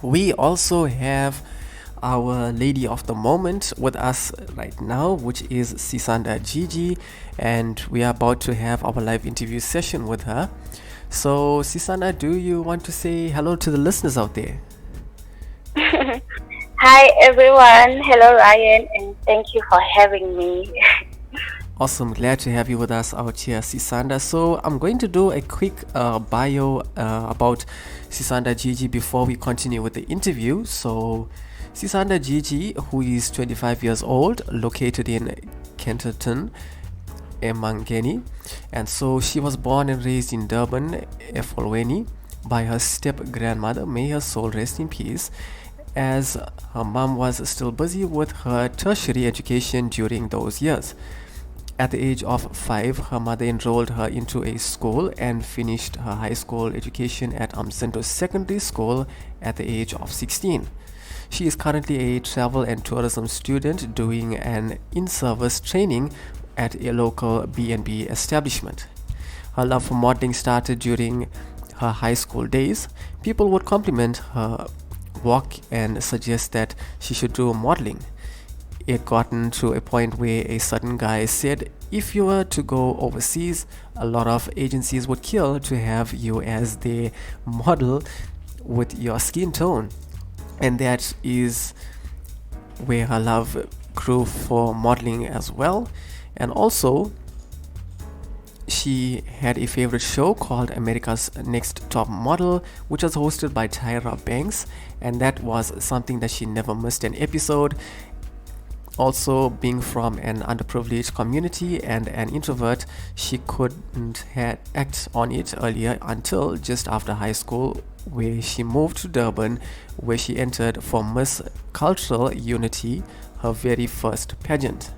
We also have our lady of the moment with us right now, which is Sisanda Jiji, and we are about to have our live interview session with her. So, Sisanda, do you want to say hello to the listeners out there? Hi everyone. Hello Ryan, and thank you for having me. Awesome, glad to have you with us out here, Sisanda. So, I'm going to do a quick bio about Sisanda Jiji before we continue with the interview. So, Sisanda Jiji, who is 25 years old, located in Kenterton, Emangeni, and so she was born and raised in Durban, Efolweni, by her step grandmother. May her soul rest in peace, as her mom was still busy with her tertiary education during those years. At the age of 5, her mother enrolled her into a school and finished her high school education at Amsento Secondary School at the age of 16. She is currently a travel and tourism student doing an in-service training at a local B&B establishment. Her love for modeling started during her high school days. People would compliment her walk and suggest that she should do modeling. It gotten to a point where a certain guy said if you were to go overseas, a lot of agencies would kill to have you as their model with your skin tone. And that is where her love grew for modeling as well. And also, she had a favorite show called America's Next Top Model, which was hosted by Tyra Banks, and that was something that she never missed an episode. Also, being from an underprivileged community and an introvert, she couldn't act on it earlier until just after high school, where she moved to Durban, where she entered for Miss Cultural Unity, her very first pageant.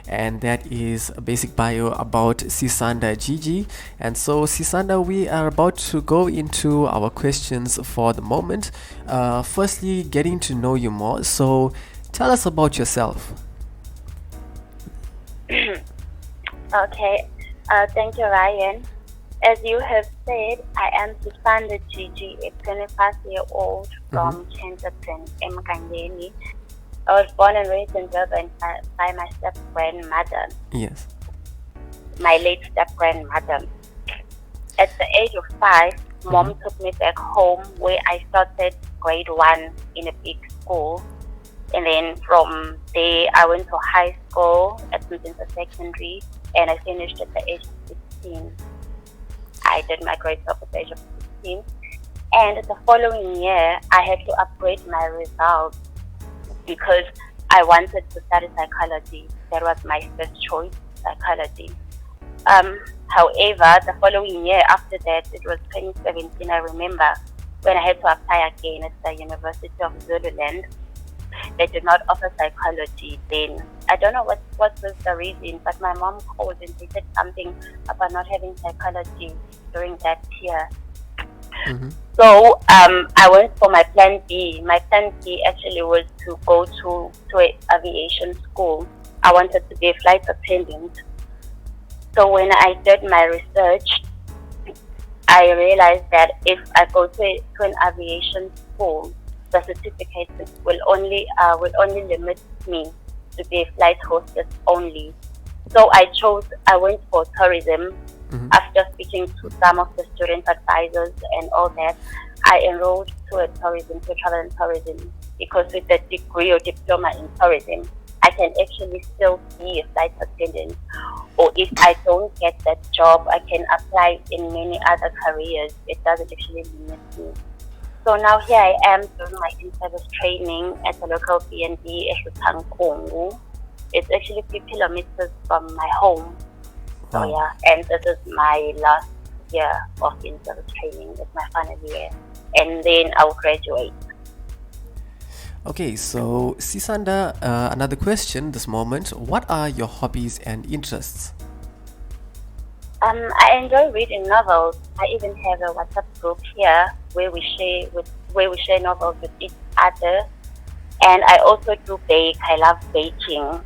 And that is a basic bio about Sisanda Jiji. And so, Sisanda, we are about to go into our questions for the moment. Firstly, getting to know you more. So, tell us about yourself. Okay. Thank you Ryan. As you have said, I am Sisanda Jiji, a 25-year-old from Kenterton, Emkangeni. I was born and raised in Durban by my step-grandmother, Yes. my late step-grandmother. At the age of 5, Mom took me back home where I started grade 1 in a big school. And then from there, I went to high school at Sisanda Secondary, and I finished at the age of 16. I did my grade 12 at the age of 16. And the following year, I had to upgrade my results because I wanted to study psychology. That was my first choice, psychology. However, the following year after that, it was 2017, I remember, when I had to apply again at the University of Zululand. They did not offer psychology then. I don't know what was the reason, but my mom called and she said something about not having psychology during that year. So I went for my plan B. My plan B actually was to go to an aviation school. I wanted to be a flight attendant. So when I did my research, I realized that if I go to an aviation school, the certificate will only limit me to be a flight hostess only. So I went for tourism. After speaking to some of the student advisors and all that, I enrolled to travel and tourism, because with the degree or diploma in tourism, I can actually still be a flight attendant. Or if I don't get that job, I can apply in many other careers. It doesn't actually limit me. So now here I am doing my in-service training at the local B&B Kongu. It's actually 3 kilometers from my home. So yeah, and this is my last year of in-service training. It's my final year. And then I'll graduate. Okay, so Sisanda, another question this moment. What are your hobbies and interests? I enjoy reading novels. I even have a WhatsApp group here where we share novels with each other. And I also do bake. I love baking.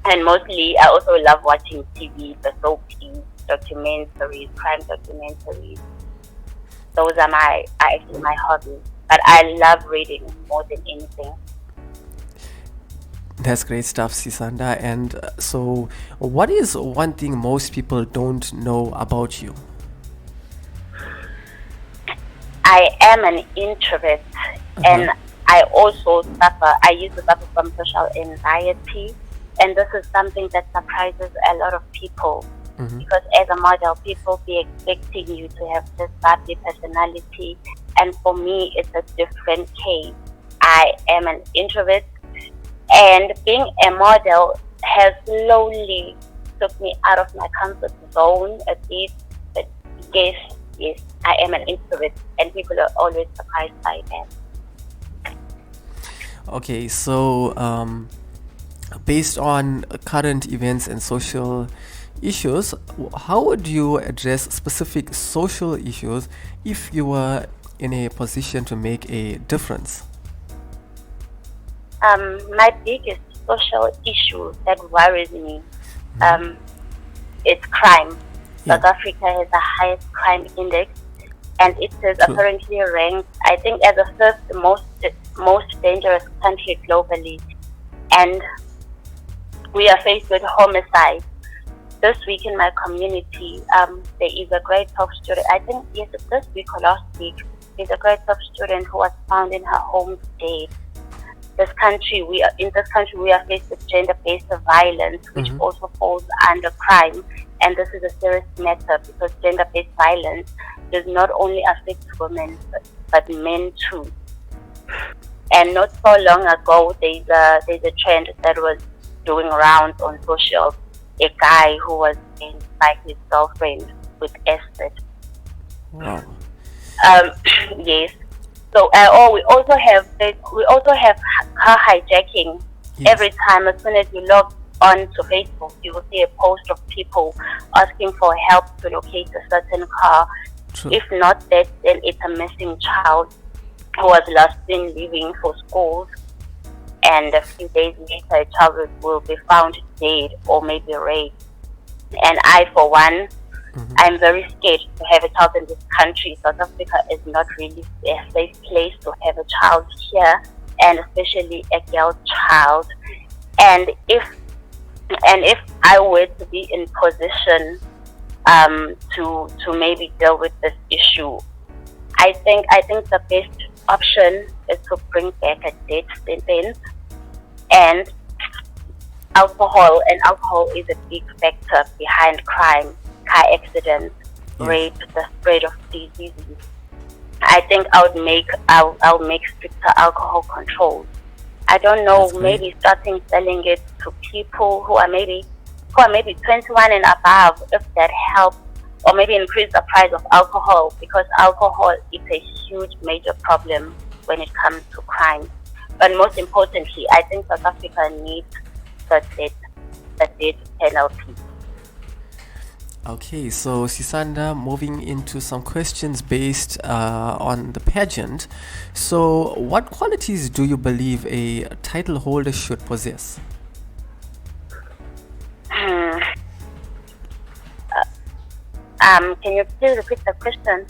And mostly, I also love watching TV, the soapies, documentaries, crime documentaries. Those are actually my hobbies. but I love reading more than anything. That's great stuff, Sisanda. And so, what is one thing most people don't know about you? I am an introvert, and I also suffer. I used to suffer from social anxiety, and this is something that surprises a lot of people. Because as a model, people be expecting you to have this bubbly personality, and for me, it's a different case. I am an introvert, and being a model has slowly took me out of my comfort zone a bit. But yes, I am an introvert, and people are always surprised by that. Okay, so based on current events and social issues, how would you address specific social issues if you were in a position to make a difference? My biggest social issue that worries me is crime. Yeah. South Africa has the highest crime index, and it is apparently ranked, I think, as the fifth most dangerous country globally. And we are faced with homicide. This week in my community, there is a grade 12 student. I think yes, this week or last week, there's a grade 12 student who was found in her home dead. In this country we are faced with gender-based violence, which also falls under crime, and this is a serious matter because gender-based violence does not only affect women but men too. And not so long ago, there's a trend that was doing rounds on social. A guy who was in by his girlfriend with acid. Wow. Yes. So, we also have car hijacking. Yes. Every time, as soon as you log on to Facebook, you will see a post of people asking for help to locate a certain car. True. If not that, then it's a missing child who was last seen leaving for school, and a few days later, a child will be found dead or maybe raped. And I, for one, I'm very scared to have a child in this country. South Africa is not really a safe place to have a child here, and especially a girl child. And if I were to be in position to maybe deal with this issue, I think the best option is to bring back a death sentence and alcohol. And alcohol is a big factor behind crime, car accidents, rape, the spread of diseases. I think I'll make stricter alcohol controls. I don't know, maybe starting selling it to people who are maybe 21 and above, if that helps, or maybe increase the price of alcohol, because alcohol is a huge major problem when it comes to crime. But most importantly, I think South Africa needs the death penalty. Okay, so Sisanda, moving into some questions based on the pageant. So, what qualities do you believe a title holder should possess? Can you please repeat the question?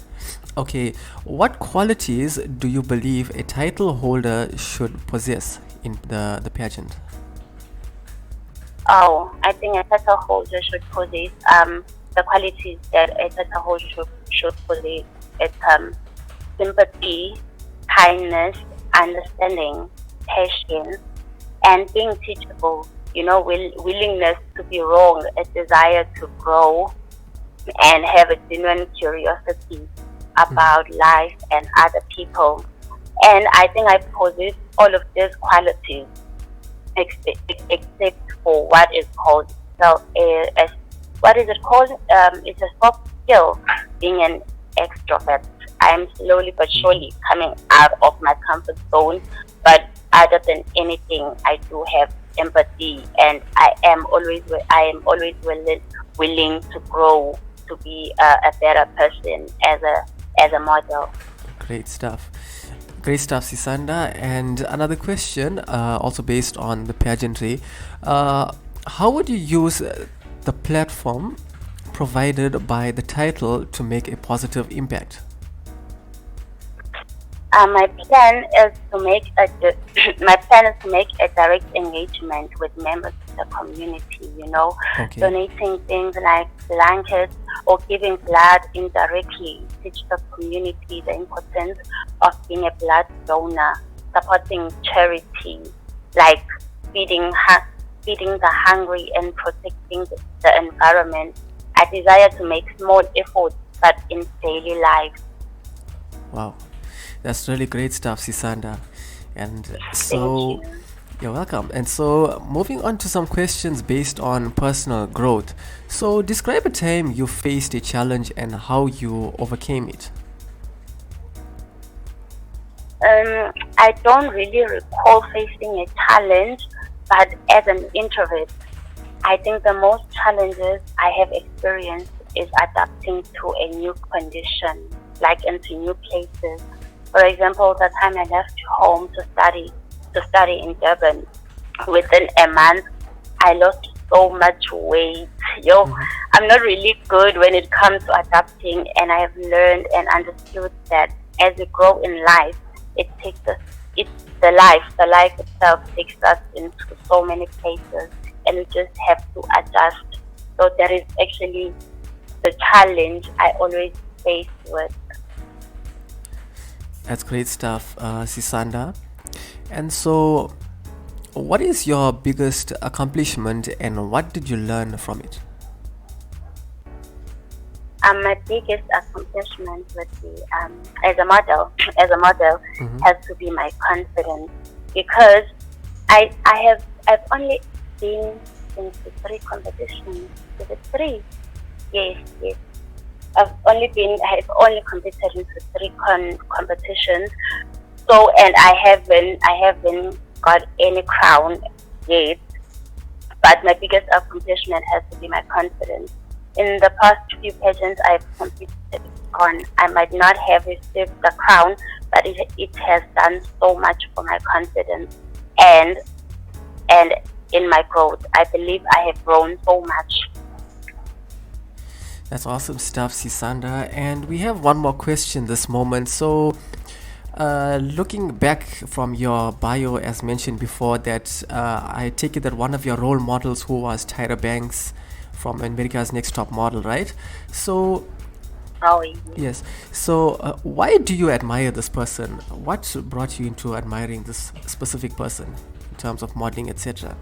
Okay, what qualities do you believe a title holder should possess in the pageant? Oh, I think a title holder should possess the qualities that a title holder should possess. It's sympathy, kindness, understanding, patience, and being teachable. Willingness to be wrong, a desire to grow, and have a genuine curiosity about life and other people. And I think I possess all of these qualities, except for what is called what is it called? It's a soft skill, being an extrovert. I'm slowly but surely coming out of my comfort zone, but other than anything, I do have empathy, and I am always willing to grow, to be a better person as a model. Great stuff, Sisanda. And another question, also based on the pageantry, how would you use the platform provided by the title to make a positive impact? My plan is to make my plan is to make a direct engagement with members of the community. Okay. Donating things like blankets or giving blood indirectly. Teach the community the importance of being a blood donor. Supporting charity like feeding the hungry and protecting the environment. I desire to make small efforts, but in daily life. Wow, that's really great stuff, Sisanda. And Thank so, you. you're welcome. And so, moving on to some questions based on personal growth. So, describe a time you faced a challenge and how you overcame it. I don't really recall facing a challenge, but as an introvert, I think the most challenges I have experienced is adapting to a new condition, like into new places. For example, the time I left home to study in Durban, within a month, I lost so much weight. I'm not really good when it comes to adapting, and I have learned and understood that as we grow in life, it takes us. It's the life itself takes us into so many places, and we just have to adjust. So that is actually the challenge I always face with. That's great stuff, Sisanda. And so, what is your biggest accomplishment and what did you learn from it? My biggest accomplishment would be as a model. As a model, has to be my confidence, because I've only been into three competitions. Is it three? Yes, yes. I've only competed into three competitions. So, and I haven't got any crown yet. But my biggest accomplishment has to be my confidence. In the past few pageants I've competed on, I might not have received the crown, but it has done so much for my confidence and in my growth. I believe I have grown so much. That's awesome stuff, Sisanda. And we have one more question this moment. So, looking back from your bio, as mentioned before, that I take it that one of your role models who was Tyra Banks from America's Next Top Model, right? So, Oh, yes. So, why do you admire this person? What brought you into admiring this specific person in terms of modeling, etc.?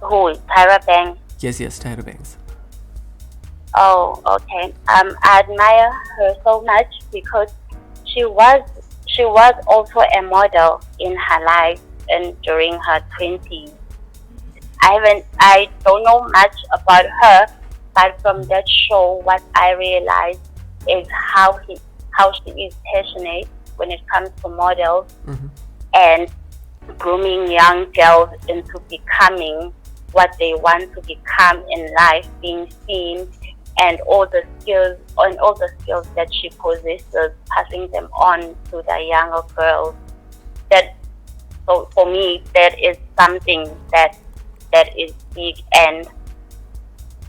who? Tyra Banks. Yes, yes, Tyra Banks. Oh, okay. I admire her so much because she was also a model in her life and during her 20s. I don't know much about her, but from that show, what I realized is how she is passionate when it comes to models and grooming young girls into becoming what they want to become in life, being seen, and all the skills that she possesses, passing them on to the younger girls. That so for me, that is something that is big, and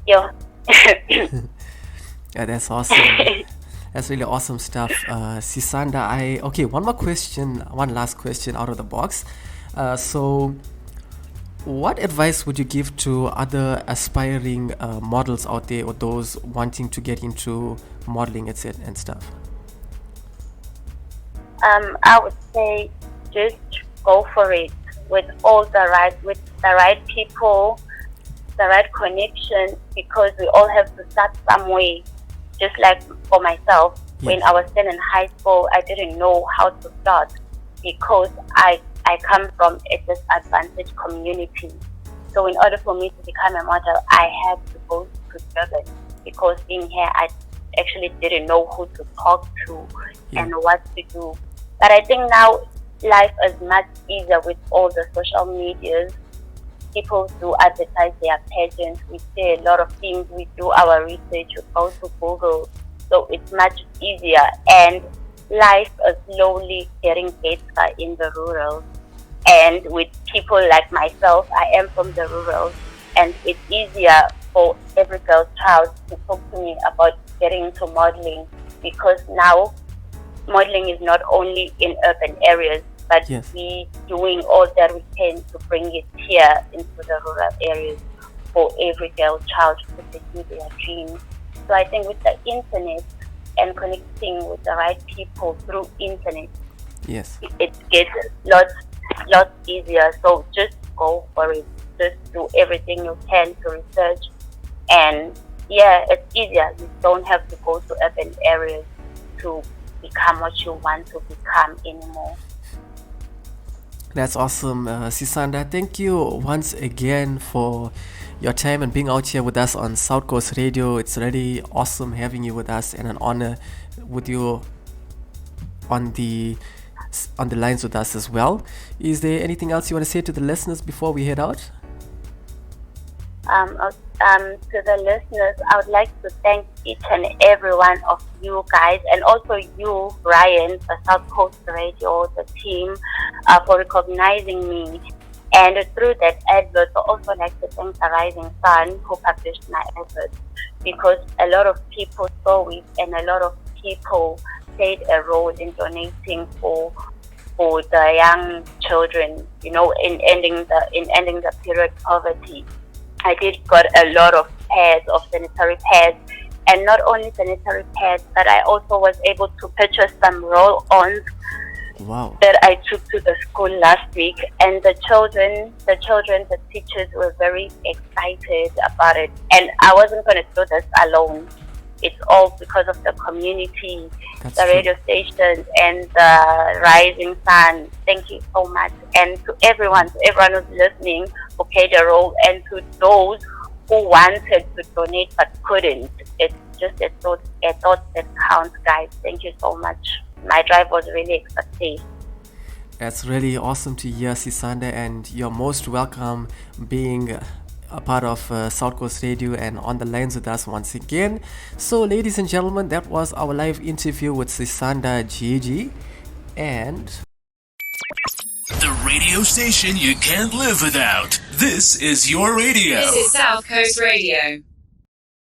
yeah. Yeah, that's awesome. That's really awesome stuff, Sisanda. Okay, one last question out of the box. So, what advice would you give to other aspiring models out there, or those wanting to get into modeling, etc. and stuff? I would say just go for it with the right people, the right connection, because we all have to start somewhere. Just like for myself, when I was still in high school, I didn't know how to start because I come from a disadvantaged community. So in order for me to become a model, I had to go to Durban, because in here I actually didn't know who to talk to and what to do. But I think now life is much easier with all the social medias. People do advertise their pageants. We say a lot of things. We do our research. We go to Google. So it's much easier. And life is slowly getting better in the rural. And with people like myself, I am from the rural. And it's easier for every girl's child to talk to me about getting into modeling, because now modeling is not only in urban areas, but Yes. we doing all that we can to bring it here into the rural areas for every girl child to pursue their dreams. So I think with the internet and connecting with the right people through internet, Yes. it gets lots easier. So just go for it. Just do everything you can to research, and yeah, it's easier. You don't have to go to urban areas to become what you want to become anymore. That's awesome, Sisanda. Thank you once again for your time and being out here with us on South Coast Radio. It's really awesome having you with us, and an honor with you on the lines with us as well. Is there anything else you want to say to the listeners before we head out? To the listeners, I would like to thank each and every one of you guys, and also you, Ryan, the South Coast Radio, the team, for recognizing me. And through that advert, I also like to thank the Rising Sun who published my advert, because a lot of people saw it, and a lot of people played a role in donating for the young children, in ending the period poverty. I did got a lot of pairs of sanitary pads, and not only sanitary pads, but I also was able to purchase some roll-ons. Wow. That I took to the school last week, and the teachers were very excited about it. And I wasn't going to do this alone. It's all because of the community, That's the true. radio stations, and the Rising Sun. Thank you so much. And to everyone who's listening who played a role, and to those who wanted to donate but couldn't. It's just a thought that counts, guys. Thank you so much. My drive was really effective. That's really awesome to hear, Sisanda, and you're most welcome being a part of South Coast Radio and on the lines with us once again. So, ladies and gentlemen, that was our live interview with Sisanda Jiji, and the radio station you can't live without. This is your radio. This is South Coast Radio.